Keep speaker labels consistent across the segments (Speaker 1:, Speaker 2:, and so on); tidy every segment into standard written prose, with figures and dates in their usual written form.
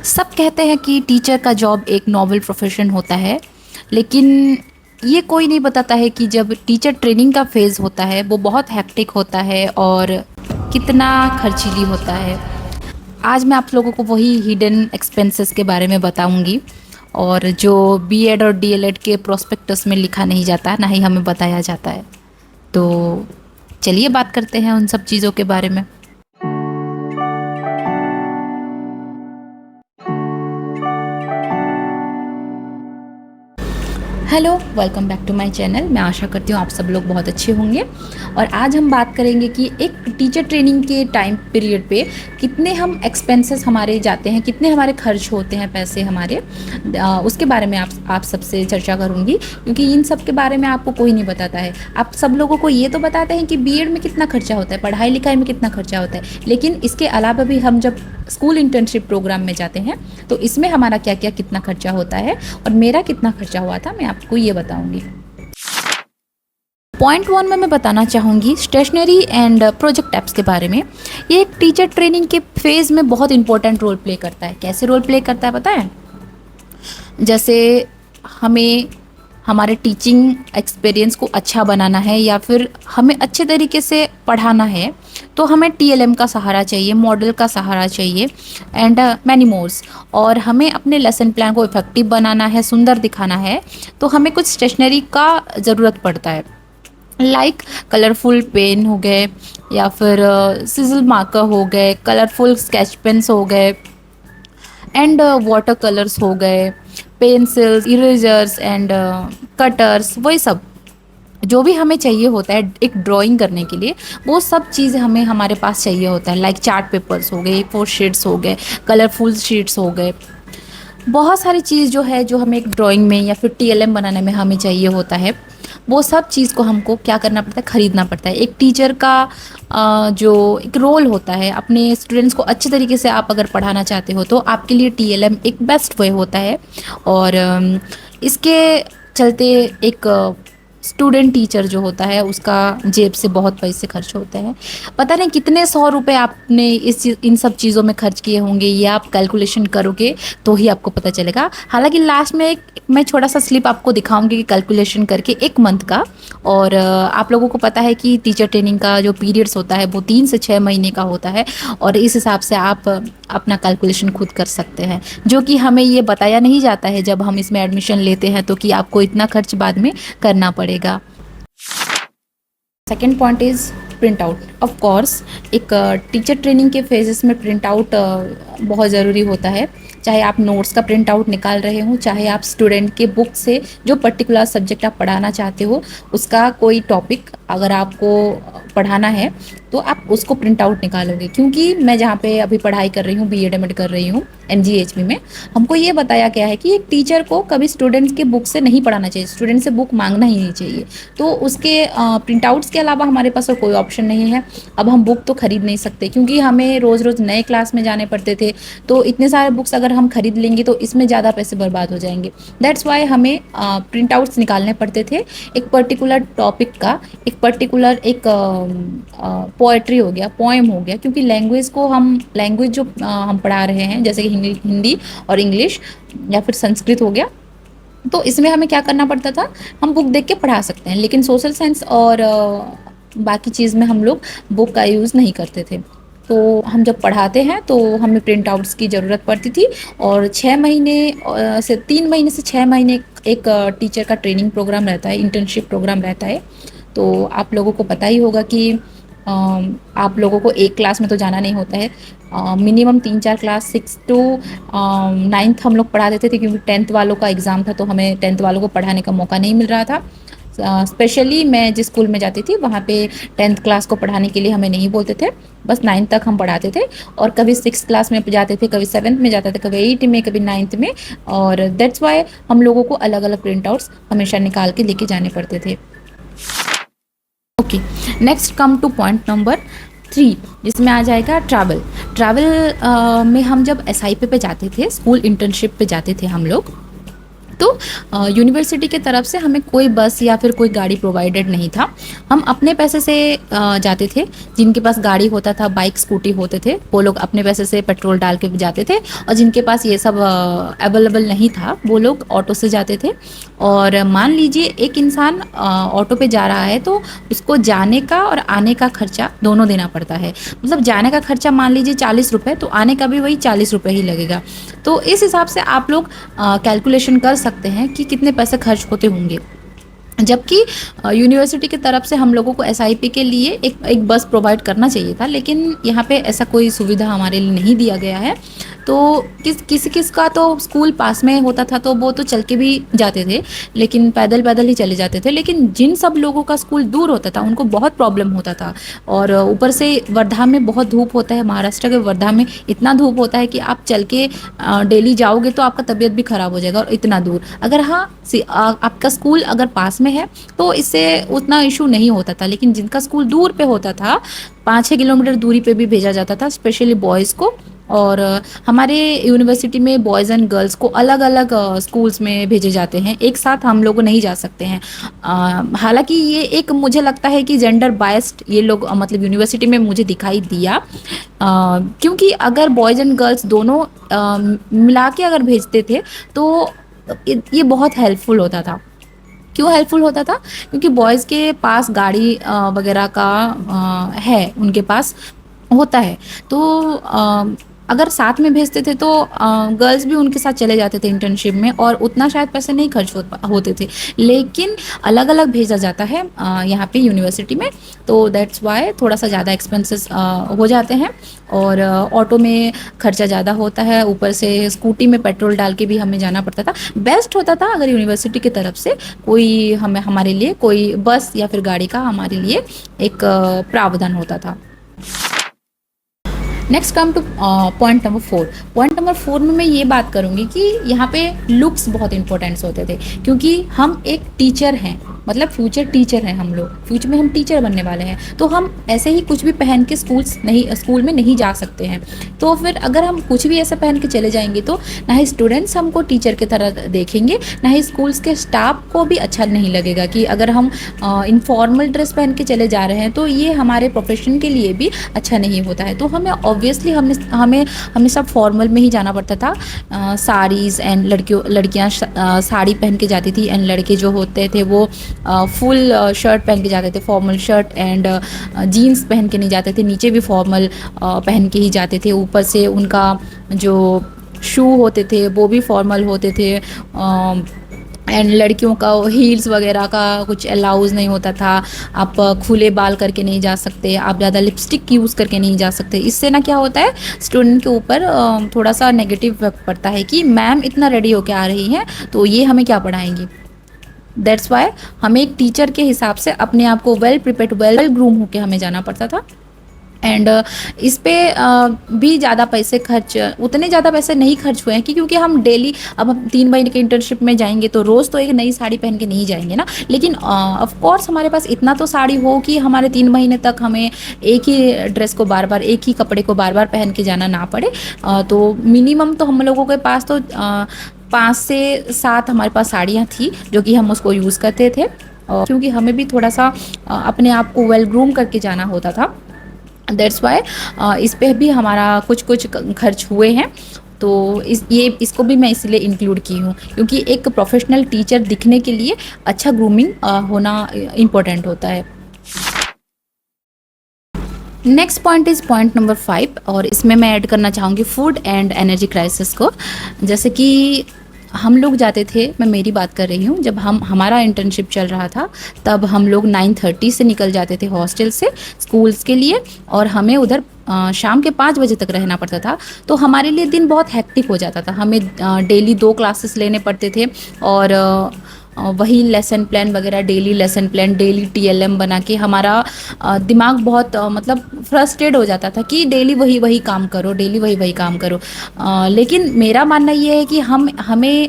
Speaker 1: सब कहते हैं कि टीचर का जॉब एक नोबल प्रोफेशन होता है, लेकिन ये कोई नहीं बताता है कि जब टीचर ट्रेनिंग का फेज़ होता है वो बहुत हेक्टिक होता है और कितना खर्चीली होता है। आज मैं आप लोगों को वही हिडन एक्सपेंसेस के बारे में बताऊंगी, और जो बीएड और डीएलएड के प्रोस्पेक्टस में लिखा नहीं जाता, ना ही हमें बताया जाता है। तो चलिए बात करते हैं उन सब चीज़ों के बारे में। Hello, welcome back to my channel. मैं आशा करती हूँ आप सब लोग बहुत अच्छे होंगे। और आज हम बात करेंगे कि एक टीचर ट्रेनिंग के टाइम पीरियड पे कितने हम एक्सपेंसेस हमारे जाते हैं, कितने हमारे खर्च होते हैं पैसे हमारे, उसके बारे में आप सबसे चर्चा करूँगी, क्योंकि इन सब के बारे में आपको कोई नहीं बताता है। आप सब लोगों को ये तो बताते हैं कि बीएड में कितना खर्चा होता है, पढ़ाई लिखाई में कितना खर्चा होता है, लेकिन इसके अलावा भी हम जब स्कूल इंटर्नशिप प्रोग्राम में जाते हैं तो इसमें हमारा क्या क्या कितना खर्चा होता है और मेरा कितना खर्चा हुआ था, मैं आपको ये बताऊंगी। पॉइंट 1 में मैं बताना चाहूँगी स्टेशनरी एंड प्रोजेक्ट ऐप्स के बारे में। ये एक टीचर ट्रेनिंग के फेज़ में बहुत इंपॉर्टेंट रोल प्ले करता है। कैसे रोल प्ले करता है पता है? जैसे हमें हमारे टीचिंग एक्सपीरियंस को अच्छा बनाना है या फिर हमें अच्छे तरीके से पढ़ाना है, तो हमें टीएलएम का सहारा चाहिए, मॉडल का सहारा चाहिए एंड मैनी मोर्स। और हमें अपने लेसन प्लान को इफेक्टिव बनाना है, सुंदर दिखाना है, तो हमें कुछ स्टेशनरी का ज़रूरत पड़ता है। लाइक कलरफुल पेन हो गए, या फिर सिजल मार्कर हो गए, कलरफुल स्केच पेन्स हो गए, एंड वाटर कलर्स हो गए, पेंसिल्स, इरेजर्स एंड कटर्स, वही सब जो भी हमें चाहिए होता है एक ड्राइंग करने के लिए, वो सब चीज़ हमें हमारे पास चाहिए होता है। लाइक चार्ट पेपर्स हो गए, फोर शीट्स हो गए, कलरफुल शीट्स हो गए, बहुत सारी चीज़ जो है जो हमें एक ड्राइंग में या फिर टीएलएम बनाने में हमें चाहिए होता है, वो सब चीज़ को हमको क्या करना पड़ता है, ख़रीदना पड़ता है। एक टीचर का जो एक रोल होता है, अपने स्टूडेंट्स को अच्छे तरीके से आप अगर पढ़ाना चाहते हो तो आपके लिए टीएलएम एक बेस्ट वे होता है। और इसके चलते एक स्टूडेंट टीचर जो होता है उसका जेब से बहुत पैसे खर्च होते हैं। पता नहीं कितने 100 रुपये आपने इन सब चीज़ों में खर्च किए होंगे, ये आप कैलकुलेशन करोगे तो ही आपको पता चलेगा। हालांकि लास्ट में मैं छोटा सा स्लिप आपको दिखाऊंगी कि कैलकुलेशन करके एक मंथ का। और आप लोगों को पता है कि टीचर ट्रेनिंग का जो पीरियड्स होता है वो 3 से 6 महीने का होता है, और इस हिसाब से आप अपना कैलकुलेशन खुद कर सकते हैं, जो कि हमें ये बताया नहीं जाता है जब हम इसमें एडमिशन लेते हैं, तो कि आपको इतना खर्च बाद में करना पड़ेगा। Second point is print out. Of course एक टीचर ट्रेनिंग के फेजेस में प्रिंट आउट बहुत ज़रूरी होता है। चाहे आप नोट्स का प्रिंट आउट निकाल रहे हो, चाहे आप स्टूडेंट के बुक से जो पर्टिकुलर सब्जेक्ट आप पढ़ाना चाहते हो उसका कोई टॉपिक अगर आपको पढ़ाना है तो आप उसको प्रिंट आउट निकालोगे। क्योंकि मैं जहाँ पे अभी पढ़ाई कर रही हूँ, बीएड एमएड कर रही हूँ एनजीएचबी में, हमको ये बताया गया है कि एक टीचर को कभी स्टूडेंट के बुक से नहीं पढ़ाना चाहिए, स्टूडेंट से बुक मांगना ही नहीं चाहिए। तो उसके प्रिंट आउट्स के अलावा हमारे पास और कोई ऑप्शन नहीं है। अब हम बुक तो खरीद नहीं सकते क्योंकि हमें रोज़ रोज़ नए क्लास में जाने पड़ते थे, तो इतने सारे बुक्स अगर हम खरीद लेंगे तो इसमें ज़्यादा पैसे बर्बाद हो जाएंगे। दैट्स वाई हमें प्रिंट आउट्स निकालने पड़ते थे एक पर्टिकुलर टॉपिक का, एक पर्टिकुलर एक पोएट्री हो गया, पोएम हो गया, क्योंकि लैंग्वेज जो हम पढ़ा रहे हैं जैसे कि हिंदी और इंग्लिश या फिर संस्कृत हो गया, तो इसमें हमें क्या करना पड़ता था, हम बुक देख के पढ़ा सकते हैं, लेकिन सोशल साइंस और बाकी चीज़ में हम लोग बुक का यूज़ नहीं करते थे। तो हम जब पढ़ाते हैं तो हमें प्रिंट आउट्स की ज़रूरत पड़ती थी। और 6 महीने से 3 महीने से 6 महीने एक टीचर का ट्रेनिंग प्रोग्राम रहता है, इंटर्नशिप प्रोग्राम रहता है। तो आप लोगों को पता ही होगा कि आप लोगों को एक क्लास में तो जाना नहीं होता है, मिनिमम 3-4 क्लास 6 to 9th हम लोग पढ़ा देते थे, क्योंकि 10th वालों का एग्ज़ाम था तो हमें 10th वालों को पढ़ाने का मौका नहीं मिल रहा था। स्पेशली मैं जिस स्कूल में जाती थी वहाँ पे 10th क्लास को पढ़ाने के लिए हमें नहीं बोलते थे, बस 9th तक हम पढ़ाते थे। और कभी 6th क्लास में जाते थे, कभी 7th में जाते थे, कभी 8th में, कभी 9th में। और दैट्स वाई हम लोगों को अलग अलग प्रिंट आउट्स हमेशा निकाल के लेके जाने पड़ते थे। Okay, next come two point number 3, जिसमें आ जाएगा ट्रैवल में हम जब एसआईपी पे जाते थे, स्कूल इंटर्नशिप पे जाते थे हम लोग, तो यूनिवर्सिटी की तरफ से हमें कोई बस या फिर कोई गाड़ी प्रोवाइडेड नहीं था। हम अपने पैसे से जाते थे। जिनके पास गाड़ी होता था, बाइक स्कूटी होते थे, वो लोग अपने पैसे से पेट्रोल डाल के जाते थे, और जिनके पास ये सब अवेलेबल नहीं था वो लोग ऑटो से जाते थे। और मान लीजिए एक इंसान ऑटो पे जा रहा है तो उसको जाने का और आने का खर्चा दोनों देना पड़ता है। मतलब जाने का खर्चा मान लीजिए 40 रुपये, तो आने का भी वही 40 रुपये ही लगेगा। तो इस हिसाब से आप लोग कैलकुलेशन कर सकते हैं कि कितने पैसे खर्च होते होंगे। जबकि यूनिवर्सिटी की तरफ से हम लोगों को एसआईपी के लिए एक बस प्रोवाइड करना चाहिए था, लेकिन यहाँ पे ऐसा कोई सुविधा हमारे लिए नहीं दिया गया है। तो किसी का तो स्कूल पास में होता था तो वो तो चल के भी जाते थे, लेकिन पैदल पैदल ही चले जाते थे। लेकिन जिन सब लोगों का स्कूल दूर होता था उनको बहुत प्रॉब्लम होता था। और ऊपर से वर्धा में बहुत धूप होता है, महाराष्ट्र के वर्धा में इतना धूप होता है कि आप चल के डेली जाओगे तो आपका तबीयत भी ख़राब हो जाएगा, और इतना दूर। अगर हाँ आपका स्कूल अगर पास में है तो इससे उतना इशू नहीं होता था, लेकिन जिनका स्कूल दूर पे होता था, 5-6 किलोमीटर दूरी पे भी भेजा जाता था, स्पेशली बॉयज़ को। और हमारे यूनिवर्सिटी में बॉयज़ एंड गर्ल्स को अलग अलग स्कूल्स में भेजे जाते हैं, एक साथ हम लोग नहीं जा सकते हैं। हालांकि ये एक मुझे लगता है कि जेंडर बायस्ड ये लोग मतलब यूनिवर्सिटी में मुझे दिखाई दिया। क्योंकि अगर बॉयज़ एंड गर्ल्स दोनों मिला के अगर भेजते थे तो ये बहुत हेल्पफुल होता था। क्यों हेल्पफुल होता था? क्योंकि बॉयज़ के पास गाड़ी वगैरह का है, उनके पास होता है। तो अगर साथ में भेजते थे तो गर्ल्स भी उनके साथ चले जाते थे इंटर्नशिप में, और उतना शायद पैसे नहीं खर्च होते थे। लेकिन अलग अलग भेजा जाता है यहाँ पे यूनिवर्सिटी में, तो दैट्स वाई थोड़ा सा ज़्यादा एक्सपेंसेस हो जाते हैं। और ऑटो में खर्चा ज़्यादा होता है, ऊपर से स्कूटी में पेट्रोल डाल के भी हमें जाना पड़ता था। बेस्ट होता था अगर यूनिवर्सिटी की तरफ से कोई हमारे लिए कोई बस या फिर गाड़ी का हमारे लिए एक प्रावधान होता था। Next come two point number 4। Point number 4 में मैं ये बात करूँगी कि यहाँ पे लुक्स बहुत इंपॉर्टेंट्स होते थे, क्योंकि हम एक टीचर हैं, मतलब फ्यूचर टीचर हैं हम लोग, फ्यूचर में हम टीचर बनने वाले हैं। तो हम ऐसे ही कुछ भी पहन के स्कूल में नहीं जा सकते हैं। तो फिर अगर हम कुछ भी ऐसा पहन के चले जाएंगे तो ना ही स्टूडेंट्स हमको टीचर की तरह देखेंगे, ना ही स्कूल्स के स्टाफ को भी अच्छा नहीं लगेगा कि अगर हम इनफॉर्मल ड्रेस पहन के चले जा रहे हैं, तो ये हमारे प्रोफेशन के लिए भी अच्छा नहीं होता है। तो हमें ऑब्वियसली हमें हमेशा फॉर्मल में ही जाना पड़ता था। साड़ीज़ एंड लड़कियाँ साड़ी पहन के जाती थी, एंड लड़के जो होते थे वो फुल शर्ट पहन के जाते थे, फॉर्मल शर्ट एंड जीन्स पहन के नहीं जाते थे, नीचे भी फॉर्मल पहन के ही जाते थे। ऊपर से उनका जो शू होते थे वो भी फॉर्मल होते थे। एंड लड़कियों का हील्स वगैरह का कुछ अलाउज नहीं होता था। आप खुले बाल करके नहीं जा सकते, आप ज़्यादा लिपस्टिक यूज़ करके नहीं जा सकते। इससे ना क्या होता है, स्टूडेंट के ऊपर थोड़ा सा नेगेटिव इफेक्ट पड़ता है कि मैम इतना रेडी होके आ रही हैं तो ये हमें क्या पढ़ाएंगी। दैट्स वाई हमें एक टीचर के हिसाब से अपने आप को वेल प्रिपेयर्ड, वेल ग्रूम होके हमें जाना पड़ता था। एंड इस पे भी ज़्यादा पैसे उतने ज़्यादा पैसे नहीं खर्च हुए हैं क्योंकि हम डेली, अब हम 3 महीने के इंटर्नशिप में जाएंगे तो रोज़ तो एक नई साड़ी पहन के नहीं जाएंगे ना। लेकिन ऑफ कोर्स हमारे पास इतना तो साड़ी हो कि हमारे 3 महीने तक हमें एक ही ड्रेस को बार बार, एक ही कपड़े को बार बार पहन के जाना ना पड़े। तो मिनिमम तो हम लोगों के पास तो 5 से 7 हमारे पास साड़ियाँ थी जो कि हम उसको यूज़ करते थे, और क्योंकि हमें भी थोड़ा सा अपने आप को वेल ग्रूम करके जाना होता था। दैट्स वाई इस पे भी हमारा कुछ खर्च हुए हैं। तो इसको भी मैं इसलिए इंक्लूड की हूँ क्योंकि एक प्रोफेशनल टीचर दिखने के लिए अच्छा ग्रूमिंग होना इम्पोर्टेंट होता है। Next point is point number 5, और इसमें मैं ऐड करना चाहूँगी फूड एंड एनर्जी क्राइसिस को। जैसे कि हम लोग जाते थे, मैं मेरी बात कर रही हूँ, जब हमारा इंटर्नशिप चल रहा था तब हम लोग 9:30 से निकल जाते थे हॉस्टल से स्कूल्स के लिए, और हमें उधर शाम के 5 बजे तक रहना पड़ता था। तो हमारे लिए दिन बहुत हेक्टिक हो जाता था। हमें डेली 2 क्लासेस लेने पड़ते थे, और वही लेसन प्लान वगैरह, daily lesson plan, daily TLM बना के हमारा दिमाग बहुत मतलब फ्रस्ट्रेट हो जाता था कि डेली वही काम करो, डेली वही काम करो। लेकिन मेरा मानना ये है कि हमें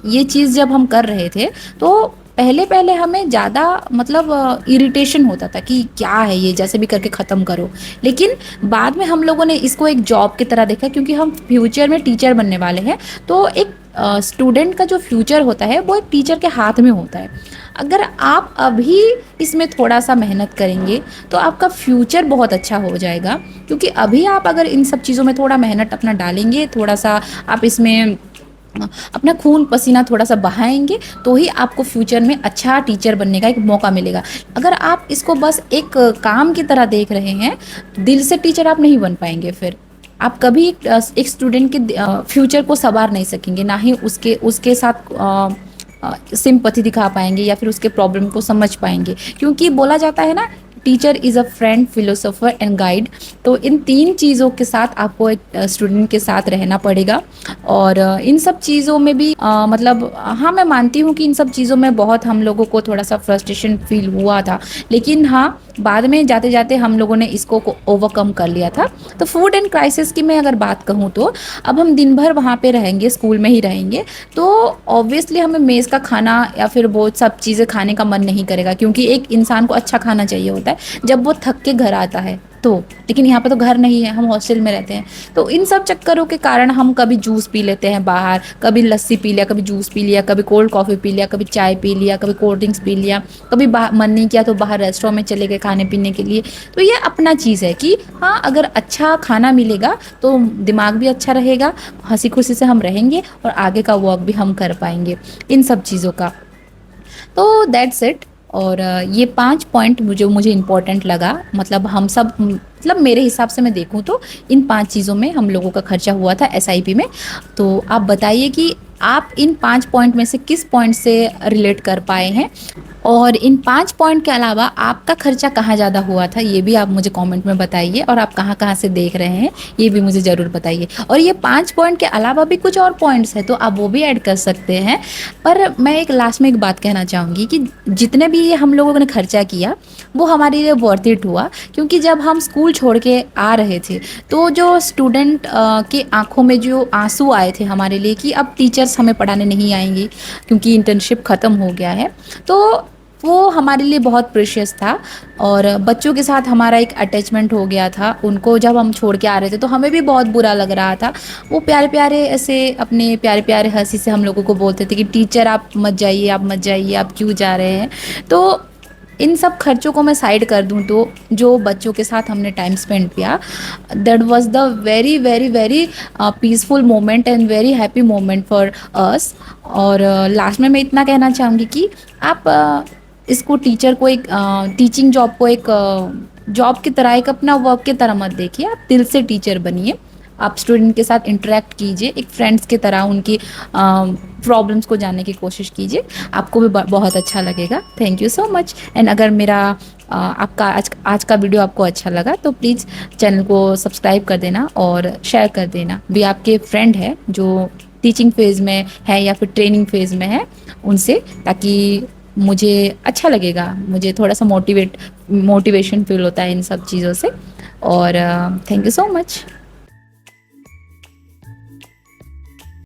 Speaker 1: ये चीज़ जब हम कर रहे थे तो पहले पहले हमें ज़्यादा मतलब इरिटेशन होता था कि क्या है ये, जैसे भी करके ख़त्म करो। लेकिन बाद में हम लोगों ने इसको एक जॉब की तरह देखा, क्योंकि हम फ्यूचर में टीचर बनने वाले हैं। तो एक स्टूडेंट का जो फ्यूचर होता है वो एक टीचर के हाथ में होता है। अगर आप अभी इसमें थोड़ा सा मेहनत करेंगे तो आपका फ्यूचर बहुत अच्छा हो जाएगा। क्योंकि अभी आप अगर इन सब चीज़ों में थोड़ा मेहनत अपना डालेंगे, थोड़ा सा आप इसमें अपना खून पसीना थोड़ा सा बहाएंगे, तो ही आपको फ्यूचर में अच्छा टीचर बनने का एक मौका मिलेगा। अगर आप इसको बस एक काम की तरह देख रहे हैं, दिल से टीचर आप नहीं बन पाएंगे। फिर आप कभी एक स्टूडेंट के फ्यूचर को संवार नहीं सकेंगे, ना ही उसके उसके साथ सिंपैथी दिखा पाएंगे या फिर उसके प्रॉब्लम को समझ पाएंगे। क्योंकि बोला जाता है ना, teacher is a friend, philosopher and guide. तो इन तीन चीज़ों के साथ आपको एक स्टूडेंट के साथ रहना पड़ेगा। और इन सब चीज़ों में भी मतलब हाँ, मैं मानती हूँ कि इन सब चीज़ों में बहुत हम लोगों को थोड़ा सा फ्रस्ट्रेशन फील हुआ था। लेकिन हाँ, बाद में जाते जाते हम लोगों ने इसको ओवरकम कर लिया था। तो फूड एंड क्राइसिस की मैं अगर बात कहूँ तो अब हम दिन भर वहाँ पे रहेंगे, स्कूल में ही रहेंगे, तो ऑब्वियसली हमें मेज़ का खाना या फिर वो सब चीज़ें खाने का मन नहीं करेगा। क्योंकि एक इंसान को अच्छा खाना चाहिए होता है जब वो थक के घर आता है तो। लेकिन यहाँ पे तो घर नहीं है, हम हॉस्टल में रहते हैं। तो इन सब चक्करों के कारण हम कभी जूस पी लेते हैं बाहर, कभी लस्सी पी लिया, कभी जूस पी लिया, कभी कोल्ड कॉफ़ी पी लिया, कभी चाय पी लिया, कभी कोल्ड ड्रिंक्स पी लिया, कभी मन नहीं किया तो बाहर रेस्टोरेंट में चले गए खाने पीने के लिए। तो ये अपना चीज़ है कि हाँ, अगर अच्छा खाना मिलेगा तो दिमाग भी अच्छा रहेगा, हंसी खुशी से हम रहेंगे और आगे का वर्क भी हम कर पाएंगे इन सब चीज़ों का। तो दैट्स इट। और ये 5 पॉइंट मुझे इम्पोर्टेंट लगा। मतलब हम सब, मतलब मेरे हिसाब से मैं देखूँ तो इन 5 चीज़ों में हम लोगों का खर्चा हुआ था एसआईपी में। तो आप बताइए कि आप इन 5 पॉइंट में से किस पॉइंट से रिलेट कर पाए हैं, और इन 5 पॉइंट के अलावा आपका खर्चा कहाँ ज़्यादा हुआ था ये भी आप मुझे कमेंट में बताइए। और आप कहाँ कहाँ से देख रहे हैं ये भी मुझे ज़रूर बताइए। और ये 5 पॉइंट के अलावा भी कुछ और पॉइंट्स हैं तो आप वो भी ऐड कर सकते हैं। पर मैं एक लास्ट में एक बात कहना चाहूँगी कि जितने भी ये हम लोगों ने खर्चा किया वो हमारे लिए वर्थ इट हुआ। क्योंकि जब हम स्कूल छोड़ के आ रहे थे तो जो स्टूडेंट के आंखों में जो आंसू आए थे हमारे लिए कि अब टीचर्स हमें पढ़ाने नहीं आएंगी क्योंकि इंटर्नशिप ख़त्म हो गया है, तो वो हमारे लिए बहुत प्रेशियस था। और बच्चों के साथ हमारा एक अटैचमेंट हो गया था। उनको जब हम छोड़ के आ रहे थे तो हमें भी बहुत बुरा लग रहा था। वो प्यारे प्यारे ऐसे अपने प्यारे प्यारे हंसी से हम लोगों को बोलते थे कि टीचर आप मत जाइए, आप मत जाइए, आप क्यों जा रहे हैं। तो इन सब खर्चों को मैं साइड कर दूं तो जो बच्चों के साथ हमने टाइम स्पेंड किया, that was the very very very peaceful moment and very happy moment for us. और लास्ट में मैं इतना कहना चाहूँगी कि आप इसको टीचर को एक टीचिंग जॉब को एक जॉब की तरह, एक अपना वर्क की तरह मत देखिए। आप दिल से टीचर बनिए, आप स्टूडेंट के साथ इंटरेक्ट कीजिए, एक फ्रेंड्स की तरह उनकी प्रॉब्लम्स को जानने की कोशिश कीजिए, आपको भी बहुत अच्छा लगेगा। Thank you so much. And अगर मेरा आपका आज का वीडियो आपको अच्छा लगा तो प्लीज़ चैनल को सब्सक्राइब कर देना और शेयर कर देना भी आपके फ्रेंड है जो टीचिंग फेज़ में है या फिर ट्रेनिंग फेज़ में है उनसे, ताकि मुझे अच्छा लगेगा, मुझे थोड़ा सा मोटिवेशन फील होता है इन सब चीज़ों से। और थैंक यू सो मच।